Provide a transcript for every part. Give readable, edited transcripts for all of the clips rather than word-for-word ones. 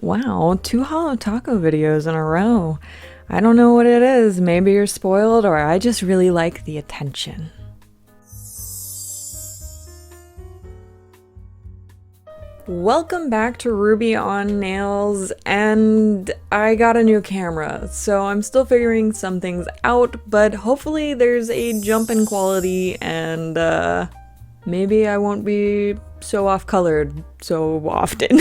Wow, 2 Holotaco videos in a row. I don't know what it is. Maybe you're spoiled, or I just really like the attention. Welcome back to Ruby on Nails, and I got a new camera, so I'm still figuring some things out, but hopefully there's a jump in quality and maybe I won't be so off-colored so often.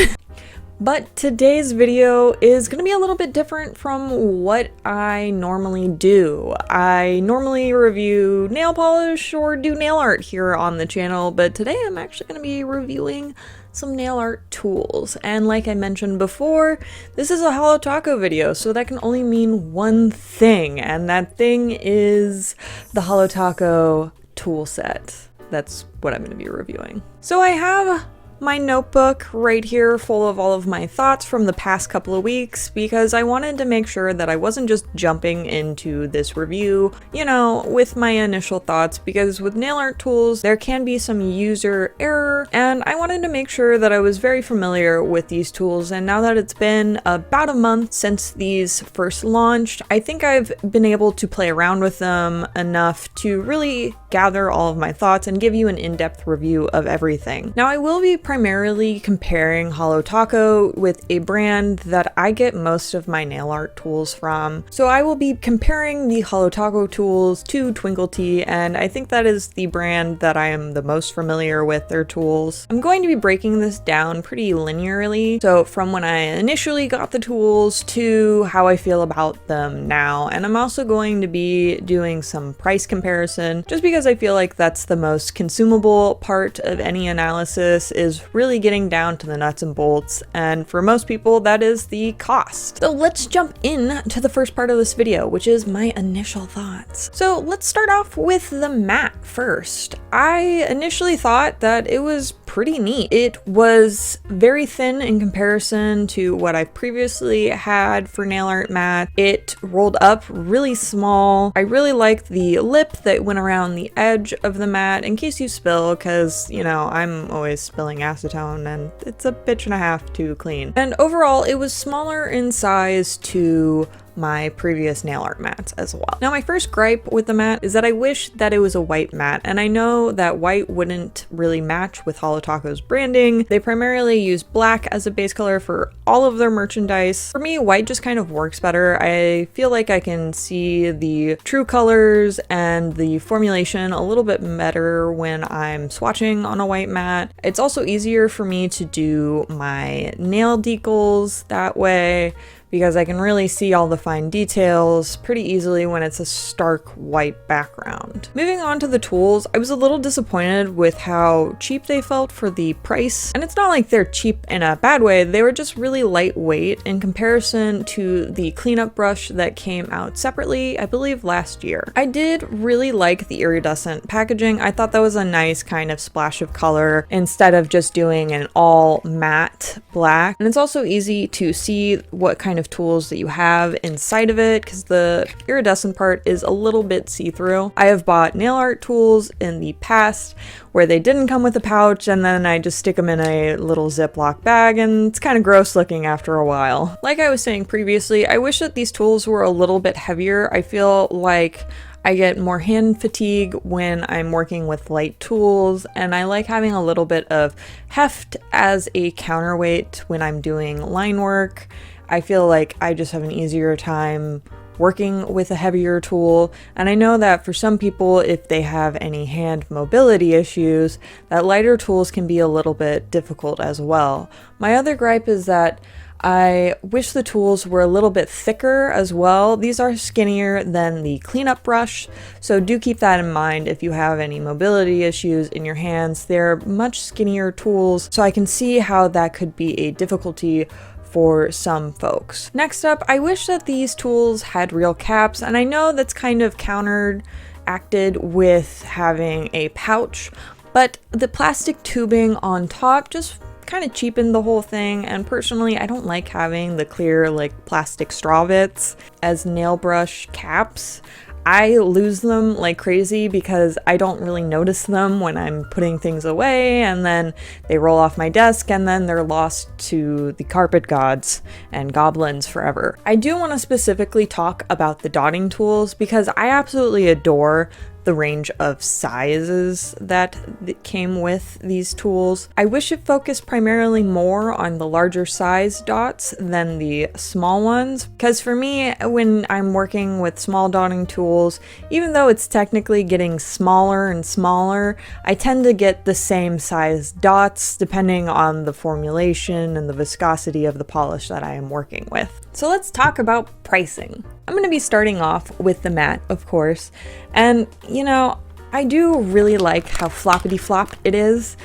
But today's video is going to be a little bit different from what I normally do. I normally review nail polish or do nail art here on the channel, but today I'm actually going to be reviewing some nail art tools. And like I mentioned before, this is a Holotaco video, so that can only mean one thing, and that thing is the Holotaco tool set. That's what I'm going to be reviewing. So I have my notebook right here full of all of my thoughts from the past couple of weeks because I wanted to make sure that I wasn't just jumping into this review, you know, with my initial thoughts, because with nail art tools there can be some user error, and I wanted to make sure that I was very familiar with these tools. And now that it's been about a month since these first launched, I think I've been able to play around with them enough to really gather all of my thoughts and give you an in-depth review of everything. Now I will be primarily comparing Holotaco with a brand that I get most of my nail art tools from. So I will be comparing the Holotaco tools to Twinkled T, and I think that is the brand that I am the most familiar with their tools. I'm going to be breaking this down pretty linearly, so from when I initially got the tools to how I feel about them now. And I'm also going to be doing some price comparison, just because I feel like that's the most consumable part of any analysis, is really getting down to the nuts and bolts, and for most people that is the cost. So let's jump in to the first part of this video, which is my initial thoughts. So let's start off with the mat first. I initially thought that it was pretty neat. It was very thin in comparison to what I've previously had for nail art mat. It rolled up really small. I really liked the lip that went around the edge of the mat in case you spill, because, you know, I'm always spilling acetone and it's a bitch and a half to clean. And overall, it was smaller in size to my previous nail art mats as well. Now, my first gripe with the mat is that I wish that it was a white mat, and I know that white wouldn't really match with Holotaco's branding. They primarily use black as a base color for all of their merchandise. For me, white just kind of works better. I feel like I can see the true colors and the formulation a little bit better when I'm swatching on a white mat. It's also easier for me to do my nail decals that way, because I can really see all the fine details pretty easily when it's a stark white background. Moving on to the tools, I was a little disappointed with how cheap they felt for the price. And it's not like they're cheap in a bad way, they were just really lightweight in comparison to the cleanup brush that came out separately, I believe last year. I did really like the iridescent packaging. I thought that was a nice kind of splash of color instead of just doing an all matte black. And it's also easy to see what kind of tools that you have inside of it, because the iridescent part is a little bit see-through. I have bought nail art tools in the past where they didn't come with a pouch, and then I just stick them in a little Ziploc bag, and it's kind of gross looking after a while. Like I was saying previously, I wish that these tools were a little bit heavier. I feel like I get more hand fatigue when I'm working with light tools, and I like having a little bit of heft as a counterweight when I'm doing line work. I feel like I just have an easier time working with a heavier tool, and I know that for some people, if they have any hand mobility issues, that lighter tools can be a little bit difficult as well. My other gripe is that I wish the tools were a little bit thicker as well. These are skinnier than the cleanup brush, so do keep that in mind if you have any mobility issues in your hands. They're much skinnier tools, so I can see how that could be a difficulty for some folks. Next up, I wish that these tools had real caps, and I know that's kind of counteracted with having a pouch, but the plastic tubing on top just kind of cheapened the whole thing, and personally I don't like having the clear like plastic straw bits as nail brush caps. I lose them like crazy because I don't really notice them when I'm putting things away, and then they roll off my desk and then they're lost to the carpet gods and goblins forever. I do want to specifically talk about the dotting tools because I absolutely adore the range of sizes that came with these tools. I wish it focused primarily more on the larger size dots than the small ones, because for me, when I'm working with small dotting tools, even though it's technically getting smaller and smaller, I tend to get the same size dots depending on the formulation and the viscosity of the polish that I am working with. So let's talk about pricing. I'm going to be starting off with the matte, of course, and you know, I do really like how floppity flop it is.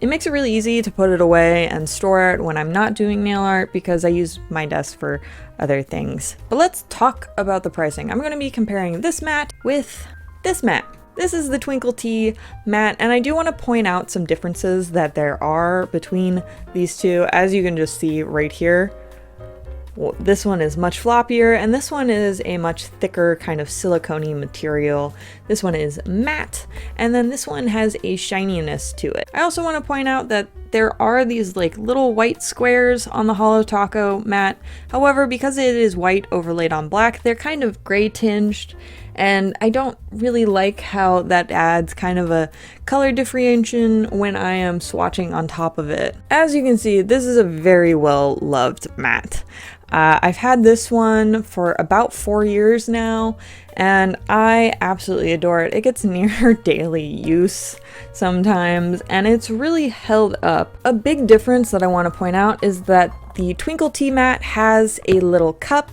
It makes it really easy to put it away and store it when I'm not doing nail art because I use my desk for other things. But let's talk about the pricing. I'm going to be comparing this matte with this matte. This is the Twinkled T matte, and I do want to point out some differences that there are between these two, as you can just see right here. Well, this one is much floppier, and this one is a much thicker kind of silicone-y material. This one is matte, and then this one has a shininess to it. I also want to point out that there are these like little white squares on the Holotaco matte. However, because it is white overlaid on black, they're kind of gray tinged, and I don't really like how that adds kind of a color differentiation when I am swatching on top of it. As you can see, this is a very well loved matte. I've had this one for about 4 years now, and I absolutely adore it. It gets near daily use sometimes, and it's really held up. A big difference that I want to point out is that the Twinkled T matte has a little cup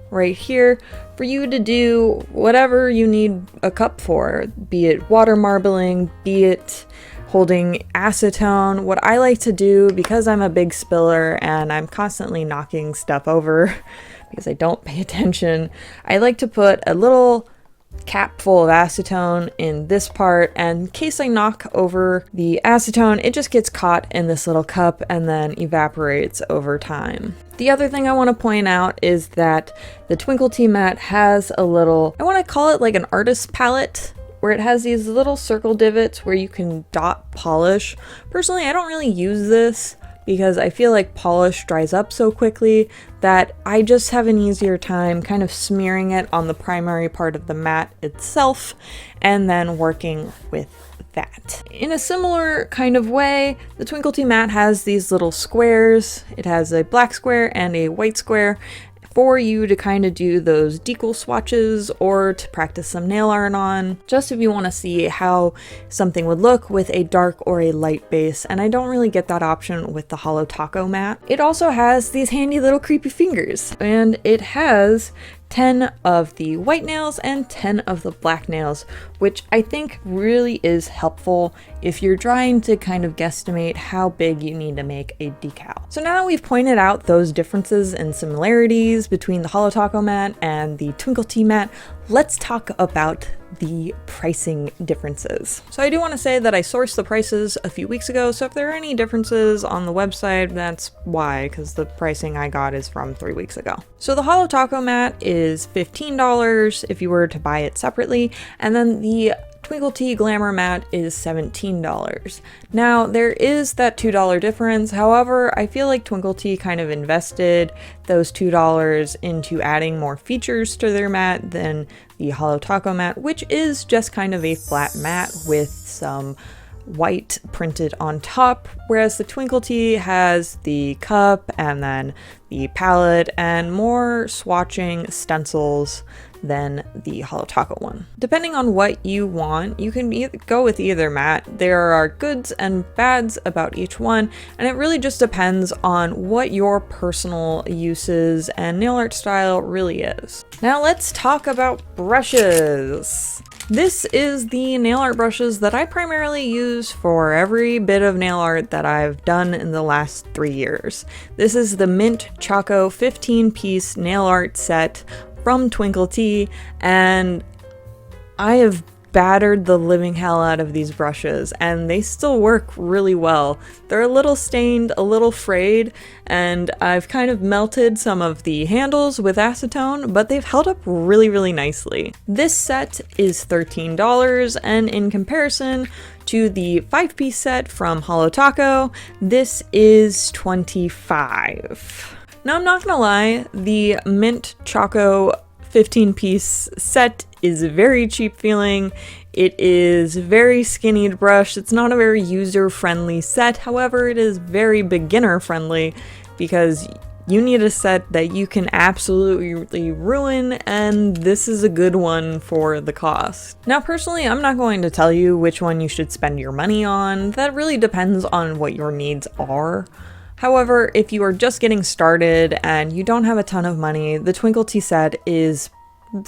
right here for you to do whatever you need a cup for, be it water marbling, be it holding acetone. What I like to do, because I'm a big spiller and I'm constantly knocking stuff over because I don't pay attention, I like to put a little cap full of acetone in this part, and in case I knock over the acetone, it just gets caught in this little cup and then evaporates over time. The other thing I want to point out is that the Twinkled T matte has a little, I want to call it like an artist palette, where it has these little circle divots where you can dot polish. Personally, I don't really use this because I feel like polish dries up so quickly that I just have an easier time kind of smearing it on the primary part of the matte itself and then working with that. In a similar kind of way, the Twinkled T matte has these little squares. It has a black square and a white square for you to kind of do those decal swatches or to practice some nail art on, just if you want to see how something would look with a dark or a light base, and I don't really get that option with the Holotaco matte. It also has these handy little creepy fingers, and it has 10 of the white nails and 10 of the black nails, which I think really is helpful if you're trying to kind of guesstimate how big you need to make a decal. So now that we've pointed out those differences and similarities between the Holotaco matte and the Twinkled T matte, let's talk about the pricing differences. So I do want to say that I sourced the prices a few weeks ago, so if there are any differences on the website, that's why, because the pricing I got is from 3 weeks ago. So the Holotaco matte is $15 if you were to buy it separately, and then the Twinkled T Glamour Matte is $17. Now, there is that $2 difference. However, I feel like Twinkled T kind of invested those $2 into adding more features to their matte than the Holotaco matte, which is just kind of a flat matte with some white printed on top, whereas the Twinkled T has the cup and then the palette and more swatching stencils than the Holotaco one. Depending on what you want, you can go with either matte. There are goods and bads about each one, and it really just depends on what your personal uses and nail art style really is. Now let's talk about brushes. This is the nail art brushes that I primarily use for every bit of nail art that I've done in the last 3 years. This is the Mint Choco 15-piece nail art set from Twinkled T, and I have battered the living hell out of these brushes, and they still work really well. They're a little stained, a little frayed, and I've kind of melted some of the handles with acetone, but they've held up really, really nicely. This set is $13, and in comparison to the 5-piece set from Holotaco, this is $25. Now, I'm not gonna lie, the Mint Choco 15-piece set is very cheap feeling. It is very skinny to brush. It's not a very user-friendly set. However, it is very beginner-friendly because you need a set that you can absolutely ruin, and this is a good one for the cost. Now, personally, I'm not going to tell you which one you should spend your money on. That really depends on what your needs are. However, if you are just getting started and you don't have a ton of money, the Twinkled T set is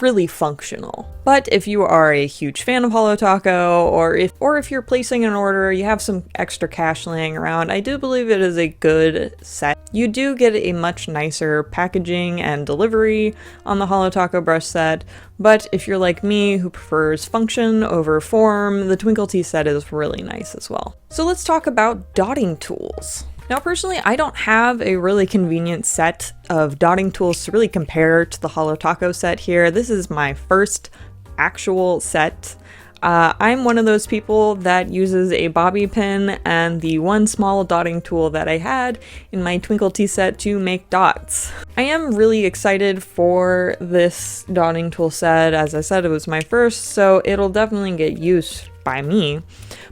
really functional. But if you are a huge fan of Holotaco, or if you're placing an order, you have some extra cash laying around, I do believe it is a good set. You do get a much nicer packaging and delivery on the Holotaco brush set, but if you're like me who prefers function over form, the Twinkled T set is really nice as well. So let's talk about dotting tools. Now, personally, I don't have a really convenient set of dotting tools to really compare to the Holotaco set here. This is my first actual set. I'm one of those people that uses a bobby pin and the one small dotting tool that I had in my Twinkled T set to make dots. I am really excited for this dotting tool set. As I said, it was my first, so it'll definitely get used by me.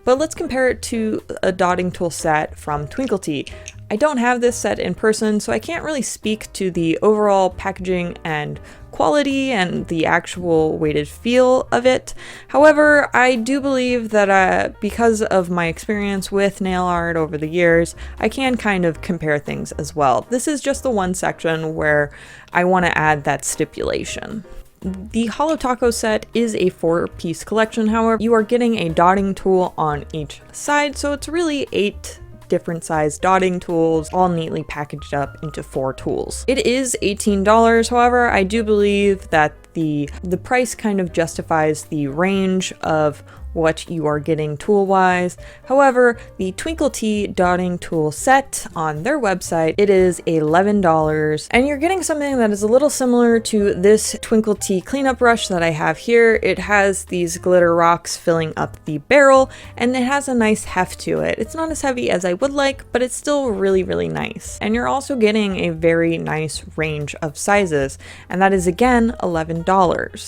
But let's compare it to a dotting tool set from Twinkled T. I don't have this set in person, so I can't really speak to the overall packaging and quality and the actual weighted feel of it. However, I do believe that because of my experience with nail art over the years, I can kind of compare things as well. This is just the one section where I want to add that stipulation. The Holotaco set is a 4-piece collection, however, you are getting a dotting tool on each side, so it's really 8 different size dotting tools, all neatly packaged up into 4 tools. It is $18, however, I do believe that the price kind of justifies the range of what you are getting tool-wise. However, the Twinkled T dotting tool set on their website, it is $11, and you're getting something that is a little similar to this Twinkled T cleanup brush that I have here. It has these glitter rocks filling up the barrel, and it has a nice heft to it. It's not as heavy as I would like, but it's still really, really nice. And you're also getting a very nice range of sizes, and that is again $11.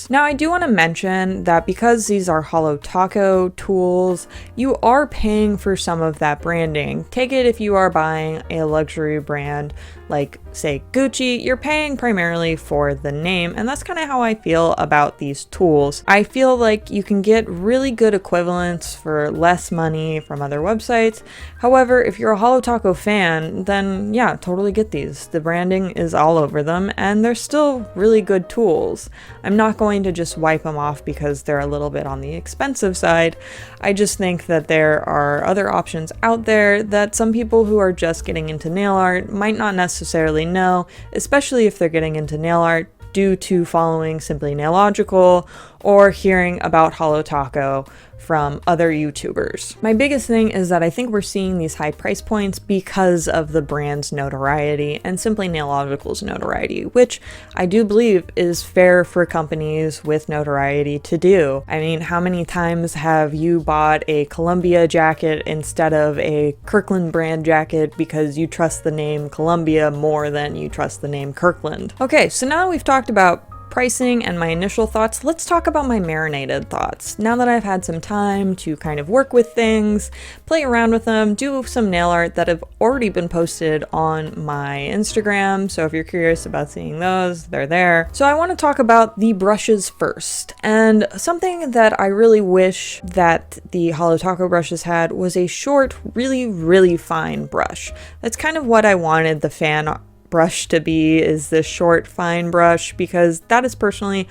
Now, I do want to mention that because these are Holotaco tools, you are paying for some of that branding. Take it if you are buying a luxury brand like, say, Gucci, you're paying primarily for the name, and that's kind of how I feel about these tools. I feel like you can get really good equivalents for less money from other websites. However, if you're a Holotaco fan, then yeah, totally get these. The branding is all over them, and they're still really good tools. I'm not going to just wipe them off because they're a little bit on the expensive side. I just think that there are other options out there that some people who are just getting into nail art might not necessarily know, especially if they're getting into nail art due to following Simply Nailogical or hearing about Holotaco from other YouTubers. My biggest thing is that I think we're seeing these high price points because of the brand's notoriety and Simply Nailogical's notoriety, which I do believe is fair for companies with notoriety to do. I mean, how many times have you bought a Columbia jacket instead of a Kirkland brand jacket because you trust the name Columbia more than you trust the name Kirkland? Okay, so now we've talked about pricing and my initial thoughts, let's talk about my marinated thoughts. Now that I've had some time to kind of work with things, play around with them, do some nail art that have already been posted on my Instagram, so if you're curious about seeing those, they're there. So I want to talk about the brushes first, and something that I really wish that the Holotaco brushes had was a short, really, really fine brush. That's kind of what I wanted the fan brush to be, is this short fine brush, because that is personally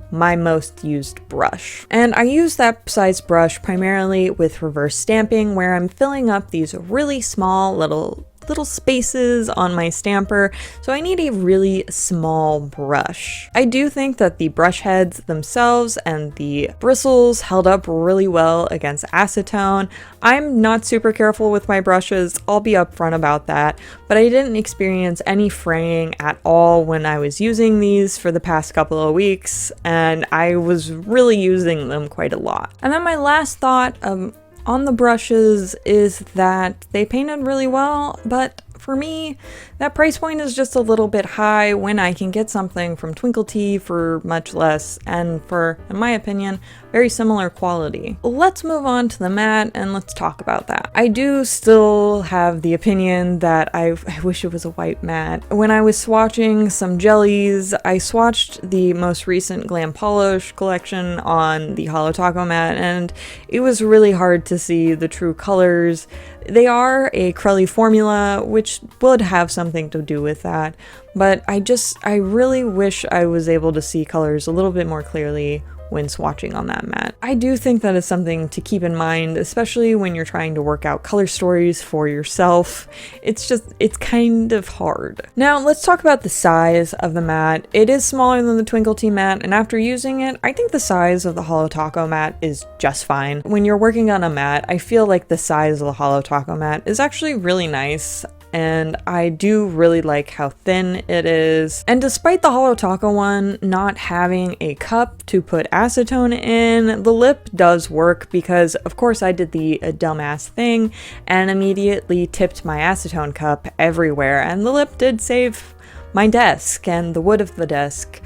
my most used brush. And I use that size brush primarily with reverse stamping, where I'm filling up these really small little little spaces on my stamper, so I need a really small brush. I do think that the brush heads themselves and the bristles held up really well against acetone. I'm not super careful with my brushes, I'll be upfront about that, but I didn't experience any fraying at all when I was using these for the past couple of weeks, and I was really using them quite a lot. And then my last thought on the brushes is that they painted really well, but for me, that price point is just a little bit high when I can get something from Twinkled T for much less and for, in my opinion, very similar quality. Let's move on to the matte and let's talk about that. I do still have the opinion that I wish it was a white matte. When I was swatching some jellies, I swatched the most recent Glam Polish collection on the Holotaco matte, and it was really hard to see the true colors. They are a crelly formula, which would have something to do with that, but I really wish I was able to see colors a little bit more clearly when swatching on that matte. I do think that is something to keep in mind, especially when you're trying to work out color stories for yourself. It's kind of hard. Now let's talk about the size of the matte. It is smaller than the Twinkled T matte, and after using it, I think the size of the Holotaco matte is just fine. When you're working on a matte, I feel like the size of the Holotaco matte is actually really nice, and I do really like how thin it is. And despite the Holotaco one not having a cup to put acetone in, the lip does work because of course I did the dumbass thing and immediately tipped my acetone cup everywhere, and the lip did save my desk and the wood of the desk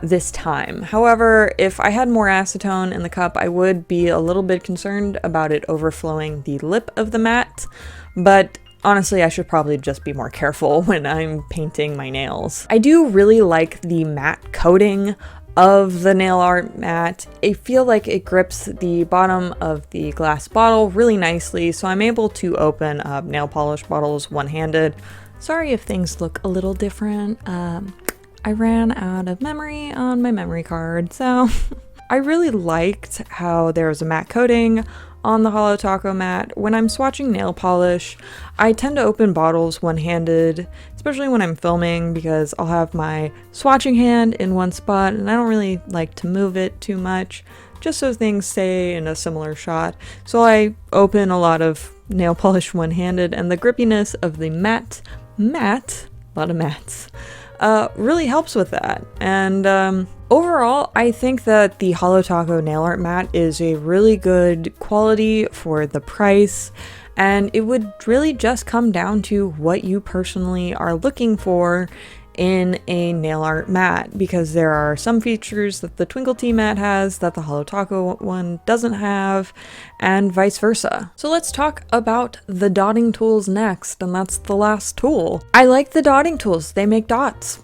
this time. However, if I had more acetone in the cup, I would be a little bit concerned about it overflowing the lip of the matte, but honestly, I should probably just be more careful when I'm painting my nails. I do really like the matte coating of the nail art matte. I feel like it grips the bottom of the glass bottle really nicely, so I'm able to open up nail polish bottles one-handed. Sorry if things look a little different. I ran out of memory on my memory card, so I really liked how there was a matte coating on the Holotaco matte. When I'm swatching nail polish, I tend to open bottles one-handed, especially when I'm filming, because I'll have my swatching hand in one spot and I don't really like to move it too much, just so things stay in a similar shot. So I open a lot of nail polish one-handed, and the grippiness of the matte, a lot of mattes, really helps with that. And overall, I think that the Holotaco nail art matte is a really good quality for the price, and it would really just come down to what you personally are looking for in a nail art matte, because there are some features that the Twinkled T matte has that the Holotaco one doesn't have, and vice versa. So let's talk about the dotting tools next, and that's the last tool. I like the dotting tools. They make dots.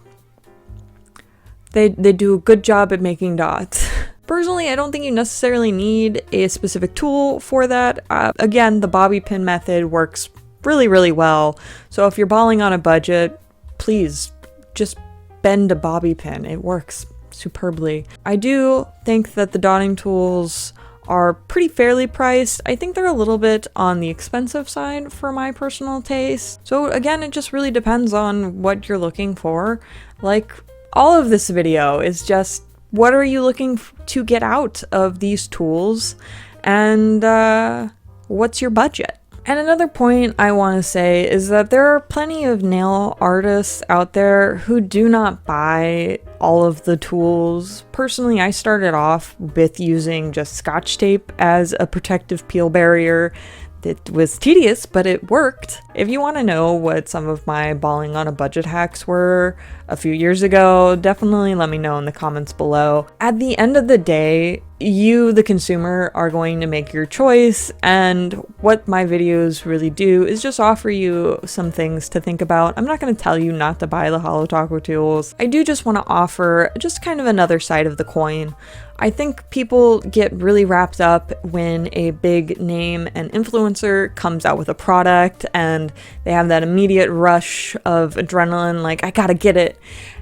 They do a good job at making dots. Personally, I don't think you necessarily need a specific tool for that. Again, the bobby pin method works really, really well. So if you're balling on a budget, please just bend a bobby pin. It works superbly. I do think that the dotting tools are pretty fairly priced. I think they're a little bit on the expensive side for my personal taste. So again, it just really depends on what you're looking for. Like, all of this video is just, what are you looking to get out of these tools, and what's your budget? And another point I want to say is that there are plenty of nail artists out there who do not buy all of the tools. Personally, I started off with using just Scotch tape as a protective peel barrier. It was tedious, but it worked. If you want to know what some of my balling on a budget hacks were a few years ago, definitely let me know in the comments below. At the end of the day, you, the consumer, are going to make your choice, and what my videos really do is just offer you some things to think about. I'm not going to tell you not to buy the Holotaco tools. I do just want to offer just kind of another side of the coin. I think people get really wrapped up when a big name and influencer comes out with a product and they have that immediate rush of adrenaline, like, I gotta get it.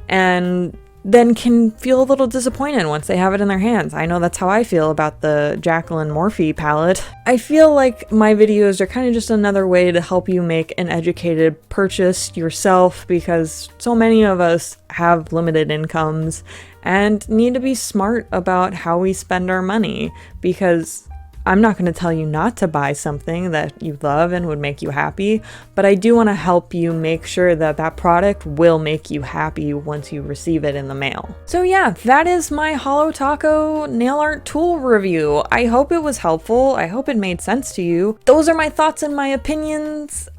And then can feel a little disappointed once they have it in their hands. I know that's how I feel about the Jacqueline Morphe palette. I feel like my videos are kind of just another way to help you make an educated purchase yourself, because so many of us have limited incomes and need to be smart about how we spend our money, because I'm not going to tell you not to buy something that you love and would make you happy, but I do want to help you make sure that that product will make you happy once you receive it in the mail. So yeah, that is my Holotaco nail art tool review. I hope it was helpful. I hope it made sense to you. Those are my thoughts and my opinions.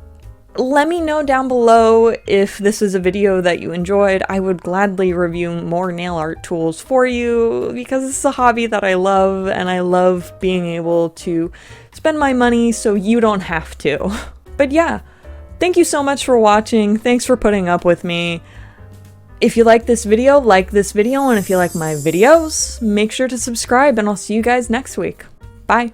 Let me know down below if this is a video that you enjoyed. I would gladly review more nail art tools for you, because it's a hobby that I love, and I love being able to spend my money so you don't have to. But yeah, thank you so much for watching. Thanks for putting up with me. If you like this video, and if you like my videos, make sure to subscribe, and I'll see you guys next week. Bye.